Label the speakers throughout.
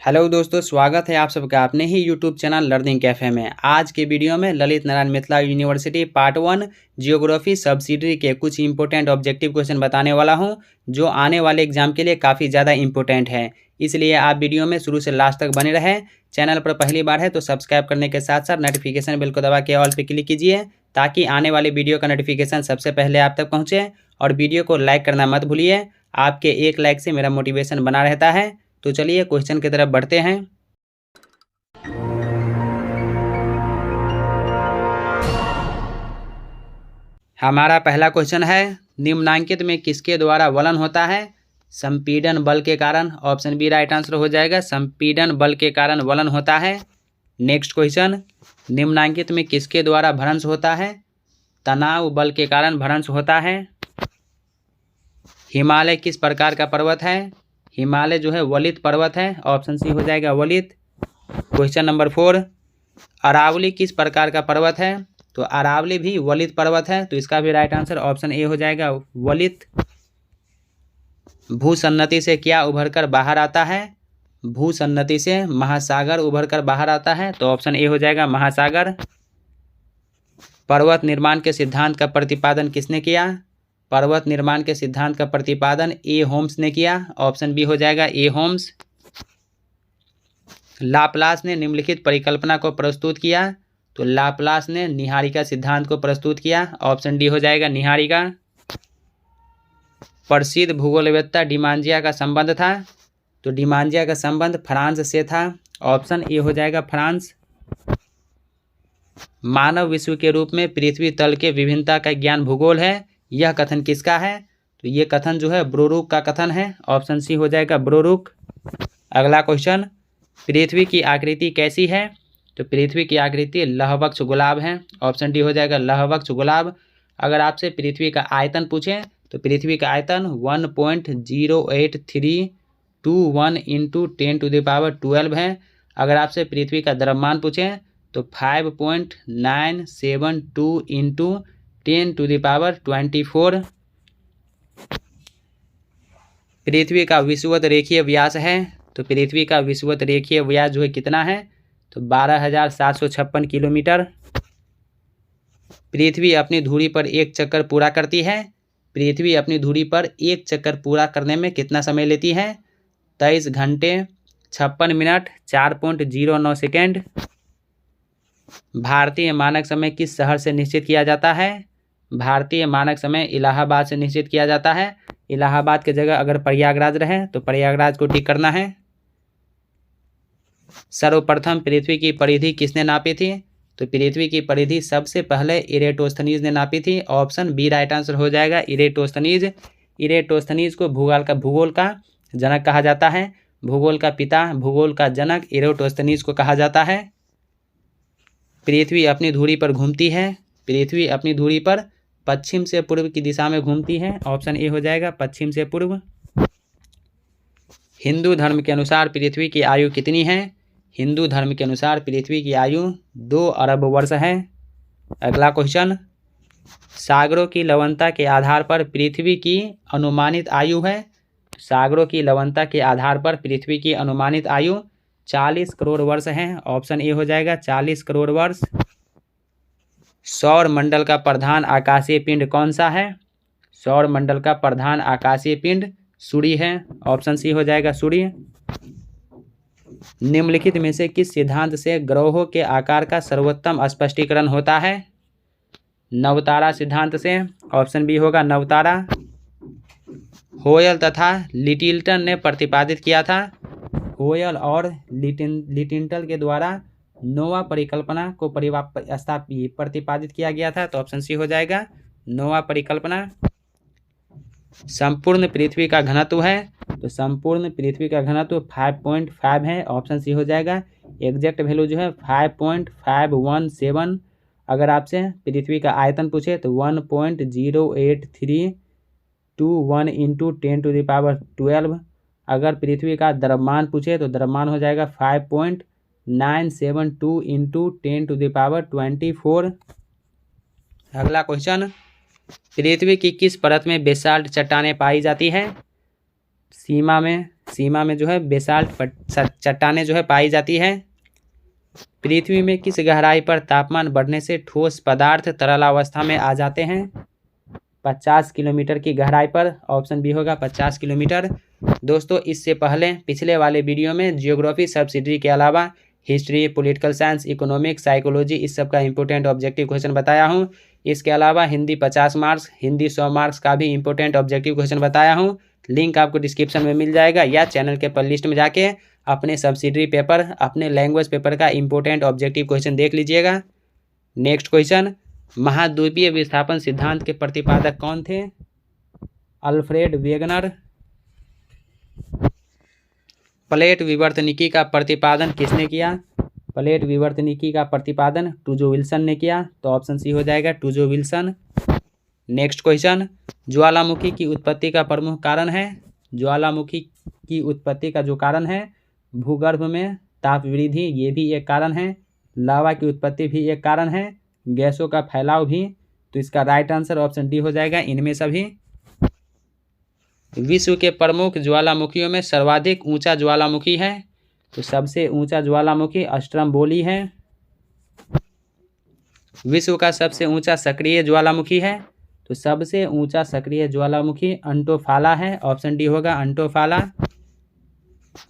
Speaker 1: Hello दोस्तों, स्वागत है आप सबका अपने ही यूट्यूब चैनल लर्निंग कैफे में। आज के वीडियो में Lalit Narayan Mithila university part 1 geography subsidiary के कुछ इंपॉर्टेंट ऑब्जेक्टिव क्वेश्चन बताने वाला हूं, जो आने वाले एग्जाम के लिए काफ़ी ज़्यादा इंपॉर्टेंट है। इसलिए आप वीडियो में शुरू से लास्ट तक बने रहें। चैनल पर पहली बार है तो सब्सक्राइब करने के साथ साथ नोटिफिकेशन बेल को दबा के ऑल पे क्लिक कीजिए, ताकि आने वाले वीडियो का नोटिफिकेशन सबसे पहले आप तक पहुँचे। और वीडियो को लाइक करना मत भूलिए, आपके एक लाइक से मेरा मोटिवेशन बना रहता है। तो चलिए क्वेश्चन की तरफ बढ़ते हैं। हमारा पहला क्वेश्चन है, निम्नांकित में किसके द्वारा वलन होता है? संपीड़न बल के कारण। ऑप्शन बी राइट आंसर हो जाएगा, संपीड़न बल के कारण वलन होता है। नेक्स्ट क्वेश्चन, निम्नांकित में किसके द्वारा भ्रंश होता है? तनाव बल के कारण भ्रंश होता है। हिमालय किस प्रकार का पर्वत है? हिमालय जो है वलित पर्वत है। ऑप्शन सी हो जाएगा वलित। क्वेश्चन नंबर 4, अरावली किस प्रकार का पर्वत है? तो अरावली भी वलित पर्वत है, तो इसका भी राइट आंसर ऑप्शन ए हो जाएगा वलित। भूसन्नति से क्या उभर कर बाहर आता है? भूसन्नति से महासागर उभर कर बाहर आता है, तो ऑप्शन ए हो जाएगा महासागर। पर्वत निर्माण के सिद्धांत का प्रतिपादन किसने किया? पर्वत निर्माण के सिद्धांत का प्रतिपादन ए होम्स ने किया। ऑप्शन बी हो जाएगा ए होम्स। लाप्लास ने निम्नलिखित परिकल्पना को प्रस्तुत किया, तो लाप्लास ने निहारिका सिद्धांत को प्रस्तुत किया। ऑप्शन डी हो जाएगा निहारिका। प्रसिद्ध भूगोलवेत्ता डिमांजिया का संबंध था, तो डिमांजिया का संबंध फ्रांस से था। ऑप्शन ए हो जाएगा फ्रांस। मानव विश्व के रूप में पृथ्वी तल के विभिन्नता का ज्ञान भूगोल है, यह कथन किसका है? तो ये कथन जो है ब्रोरुक का कथन है। ऑप्शन सी हो जाएगा ब्रोरुक। अगला क्वेश्चन, पृथ्वी की आकृति कैसी है? तो पृथ्वी की आकृति लहवक्ष गुलाब है। ऑप्शन डी हो जाएगा लहवक्ष गुलाब। अगर आपसे पृथ्वी का आयतन पूछें तो पृथ्वी का आयतन 1.0831 इंटू 10⁻12 है। अगर आपसे पृथ्वी का द्रव्यमान पूछें तो 5.972 इंटू 10⁻24 पृथ्वी का विषुवत रेखीय व्यास है। तो पृथ्वी का विषुवत रेखीय व्यास जो है कितना है? तो 12,756 किलोमीटर। पृथ्वी अपनी धुरी पर एक चक्कर पूरा करती है। पृथ्वी अपनी धुरी पर एक चक्कर पूरा करने में कितना समय लेती है? 23 घंटे 56 मिनट 4.09 सेकेंड। भारतीय मानक समय किस शहर से निश्चित किया जाता है? भारतीय मानक समय इलाहाबाद से निश्चित किया जाता है। इलाहाबाद की जगह अगर प्रयागराज रहे तो प्रयागराज को टिक करना है। सर्वप्रथम पृथ्वी की परिधि किसने नापी थी? तो पृथ्वी की परिधि सबसे पहले इरेटोस्थनीज ने नापी थी। ऑप्शन बी राइट आंसर हो जाएगा इरेटोस्थनीज। इरेटोस्थनीज को भूगोल का जनक कहा जाता है। भूगोल का पिता, भूगोल का जनक इरेटोस्थनीज को कहा जाता है। पृथ्वी अपनी धुरी पर घूमती है। पृथ्वी अपनी धुरी पर पश्चिम से पूर्व की दिशा में घूमती है। ऑप्शन ए हो जाएगा पश्चिम से पूर्व। हिंदू धर्म के अनुसार पृथ्वी की आयु कितनी है? हिंदू धर्म के अनुसार पृथ्वी की आयु 2 अरब वर्ष है। अगला क्वेश्चन, सागरों की लवणता के आधार पर पृथ्वी की अनुमानित आयु है। सागरों की लवणता के आधार पर पृथ्वी की अनुमानित आयु 40 करोड़ वर्ष है। ऑप्शन ए हो जाएगा 40 करोड़ वर्ष। सौर मंडल का प्रधान आकाशीय पिंड कौन सा है? सौर मंडल का प्रधान आकाशीय पिंड सूर्य है। ऑप्शन सी हो जाएगा सूर्य। निम्नलिखित में से किस सिद्धांत से ग्रहों के आकार का सर्वोत्तम स्पष्टीकरण होता है? नवतारा सिद्धांत से। ऑप्शन बी होगा नवतारा। होयल तथा लिटिल्टन ने प्रतिपादित किया था। होयल और लिटिल्टन के द्वारा नोवा परिकल्पना को प्रतिपादित किया गया था, तो ऑप्शन सी हो जाएगा नोवा परिकल्पना। संपूर्ण पृथ्वी का घनत्व है, तो संपूर्ण पृथ्वी का घनत्व 5.5 है। ऑप्शन सी हो जाएगा। एग्जैक्ट वैल्यू जो है 5.517। अगर आपसे पृथ्वी का आयतन पूछे तो 1.0831 इंटू 10⁻12। अगर पृथ्वी का द्रव्यमान पूछे तो द्रव्यमान हो जाएगा 5.972 इंटू 10⁻24। अगला क्वेश्चन, पृथ्वी की किस परत में बेसाल्ट चट्टानें पाई जाती हैं? सीमा में, सीमा में जो है बेसाल्ट चट्टानें जो है पाई जाती है। पृथ्वी में किस गहराई पर तापमान बढ़ने से ठोस पदार्थ तरलावस्था में आ जाते हैं? 50 किलोमीटर की गहराई पर। ऑप्शन बी होगा 50 किलोमीटर। दोस्तों, इससे पहले पिछले वाले वीडियो में जियोग्राफी सब्सिडियरी के अलावा history, political science, economics, psychology इस सब का इंपॉर्टेंट ऑब्जेक्टिव क्वेश्चन बताया हूँ। इसके अलावा हिंदी 50 मार्क्स, हिंदी 100 मार्क्स का भी इंपॉर्टेंट ऑब्जेक्टिव क्वेश्चन बताया हूँ। लिंक आपको डिस्क्रिप्शन में मिल जाएगा, या चैनल के प्लेलिस्ट में जाके अपने सब्सिडियरी पेपर, अपने लैंग्वेज पेपर का इंपॉर्टेंट ऑब्जेक्टिव क्वेश्चन देख लीजिएगा। नेक्स्ट क्वेश्चन, महाद्वीपीय विस्थापन सिद्धांत के प्रतिपादक कौन थे? Alfred Wegener. प्लेट विवर्तनिकी का प्रतिपादन किसने किया? प्लेट विवर्तनिकी का प्रतिपादन टूजो विल्सन ने किया। तो ऑप्शन सी हो जाएगा टूजो विल्सन। नेक्स्ट क्वेश्चन, ज्वालामुखी की उत्पत्ति का प्रमुख कारण है? ज्वालामुखी की उत्पत्ति का जो कारण है, भूगर्भ में ताप वृद्धि, ये भी एक कारण है। लावा की उत्पत्ति भी एक कारण है। गैसों का फैलाव भी। तो इसका राइट आंसर ऑप्शन डी हो जाएगा, इनमें सभी। विश्व के प्रमुख ज्वालामुखियों में सर्वाधिक ऊंचा ज्वालामुखी है? तो सबसे ऊंचा ज्वालामुखी स्ट्रम्बोली है। विश्व का सबसे ऊंचा सक्रिय ज्वालामुखी है? तो सबसे ऊंचा सक्रिय ज्वालामुखी अंटोफाला है। ऑप्शन डी होगा अंटोफाला।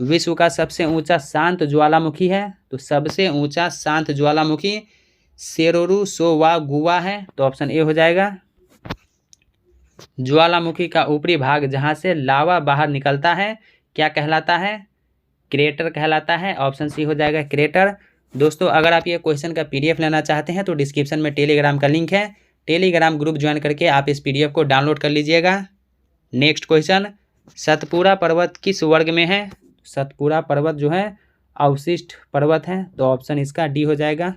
Speaker 1: विश्व का सबसे ऊंचा शांत ज्वालामुखी है? तो सबसे ऊंचा शांत ज्वालामुखी सेरोरू सोवागुवा है। तो ऑप्शन ए हो जाएगा। ज्वालामुखी का ऊपरी भाग जहां से लावा बाहर निकलता है क्या कहलाता है? क्रेटर कहलाता है। ऑप्शन सी हो जाएगा क्रेटर। दोस्तों, अगर आप ये क्वेश्चन का पीडीएफ लेना चाहते हैं तो डिस्क्रिप्शन में टेलीग्राम का लिंक है, टेलीग्राम ग्रुप ज्वाइन करके आप इस पीडीएफ को डाउनलोड कर लीजिएगा। नेक्स्ट क्वेश्चन, सतपुरा पर्वत किस वर्ग में है? सतपुरा पर्वत जो है अवशिष्ट पर्वत है। तो ऑप्शन इसका डी हो जाएगा।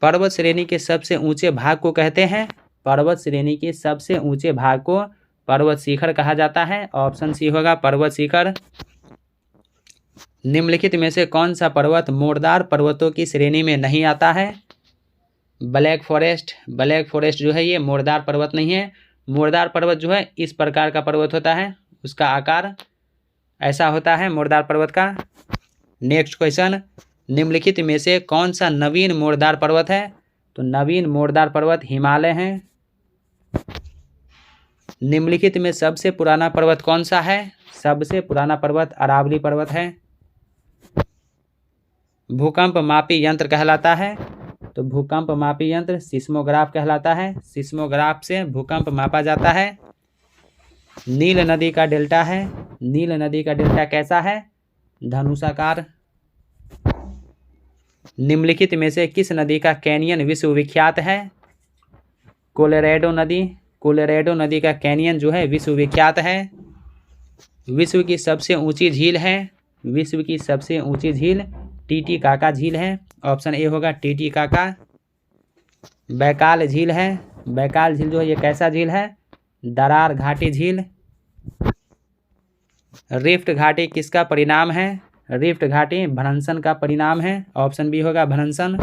Speaker 1: पर्वत श्रेणी के सबसे ऊंचे भाग को कहते हैं? पर्वत श्रेणी के सबसे ऊंचे भाग को पर्वत शिखर कहा जाता है। ऑप्शन सी होगा पर्वत शिखर। निम्नलिखित में से कौन सा पर्वत मोरदार पर्वतों की श्रेणी में नहीं आता है? Black forest. ब्लैक फॉरेस्ट जो है ये मोरदार पर्वत नहीं है। मोरदार पर्वत जो है इस प्रकार का पर्वत होता है, उसका आकार ऐसा होता है मोरदार पर्वत का। नेक्स्ट क्वेश्चन, निम्नलिखित में से कौन सा नवीन मोरदार पर्वत है? तो नवीन मोरदार पर्वत हिमालय है। निम्नलिखित में सबसे पुराना पर्वत कौन सा है? सबसे पुराना पर्वत अरावली पर्वत है। भूकंप मापी यंत्र कहलाता है? तो भूकंप मापी यंत्र सिस्मोग्राफ कहलाता है। सिस्मोग्राफ से भूकंप मापा जाता है। नील नदी का डेल्टा है। नील नदी का डेल्टा कैसा है? धनुषाकार। निम्नलिखित में से किस नदी का कैनियन विश्वविख्यात है? कोलोराडो नदी। कोलोराडो नदी का कैनियन जो है विश्वविख्यात है। विश्व की सबसे ऊंची झील है? विश्व की सबसे ऊंची झील टीटीकाका झील है। ऑप्शन ए होगा टीटीकाका। बैकाल झील है। बैकाल झील जो है ये कैसा झील है? दरार घाटी झील। रिफ्ट घाटी किसका परिणाम है? रिफ्ट घाटी भ्रंशन का परिणाम है। ऑप्शन बी होगा भ्रंशन।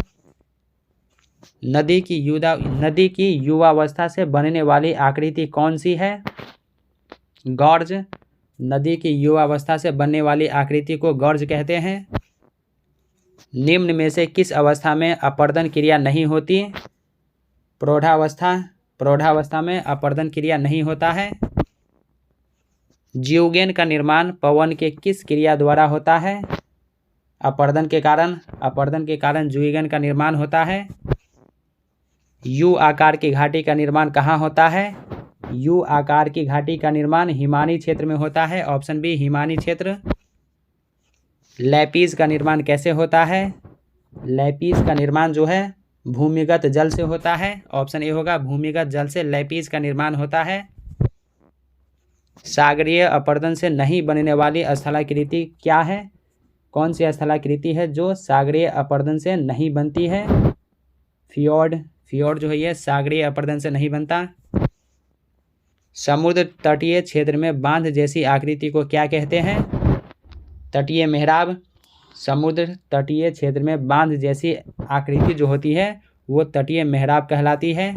Speaker 1: नदी की युवावस्था से बनने वाली आकृति कौन सी है? गॉर्ज। नदी की युवावस्था से बनने वाली आकृति को गॉर्ज कहते हैं। निम्न में से किस अवस्था में अपर्दन क्रिया नहीं होती? प्रौढ़ावस्था। प्रौढ़ावस्था में अपर्दन क्रिया नहीं होता है। जीवगेन का निर्माण पवन के किस क्रिया द्वारा होता है? अपर्दन के कारण। अपर्दन के कारण जीवगेन का निर्माण होता है। यू आकार की घाटी का निर्माण कहाँ होता है? यू आकार की घाटी का निर्माण हिमानी क्षेत्र में होता है। ऑप्शन बी हिमानी क्षेत्र। लैपीज का निर्माण कैसे होता है? लैपीज का निर्माण जो है भूमिगत जल से होता है। ऑप्शन ए होगा भूमिगत जल से लैपीज का निर्माण होता है। सागरीय अपर्दन से नहीं बनने वाली स्थलाकृति क्या है? कौन सी स्थलाकृति है जो सागरीय अपर्दन से नहीं बनती है? फियोर्ड। फियोर्ड जो है ये सागरीय अपर्दन से नहीं बनता। समुद्र तटीय क्षेत्र में बांध जैसी आकृति को क्या कहते हैं? तटीय मेहराब। समुद्र तटीय क्षेत्र में बांध जैसी आकृति जो होती है वो तटीय मेहराब कहलाती है।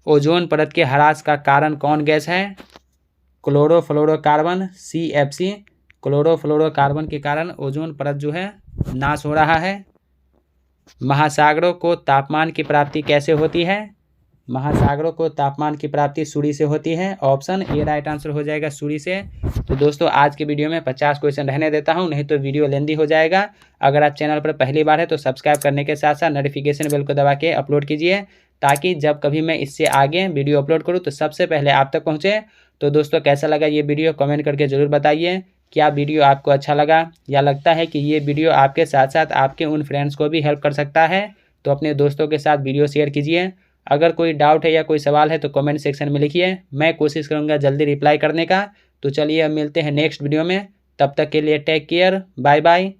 Speaker 1: ओजोन परत के ह्रास का कारण कौन गैस है? क्लोरोफ्लोरोकार्बन CFC, क्लोरोफ्लोरोकार्बन के कारण ओजोन परत जो है नाश हो रहा है। महासागरों को तापमान की प्राप्ति कैसे होती है? महासागरों को तापमान की प्राप्ति सूर्य से होती है। ऑप्शन ए राइट आंसर हो जाएगा, सूर्य से। तो दोस्तों आज के वीडियो में 50 क्वेश्चन रहने देता हूं, नहीं तो वीडियो लेंदी हो जाएगा। अगर आप चैनल पर पहली बार है तो सब्सक्राइब करने के साथ साथ नोटिफिकेशन बेल को दबा के अपलोड कीजिए, ताकि जब कभी मैं इससे आगे वीडियो अपलोड करूँ तो सबसे पहले आप तक पहुँचे। तो दोस्तों कैसा लगा ये वीडियो कमेंट करके ज़रूर बताइए। क्या वीडियो आपको अच्छा लगा या लगता है कि ये वीडियो आपके साथ साथ आपके उन फ्रेंड्स को भी हेल्प कर सकता है, तो अपने दोस्तों के साथ वीडियो शेयर कीजिए। अगर कोई डाउट है या कोई सवाल है तो कमेंट सेक्शन में लिखिए, मैं कोशिश करूँगा जल्दी रिप्लाई करने का। तो चलिए अब मिलते हैं नेक्स्ट वीडियो में, तब तक के लिए टेक केयर, बाय बाय।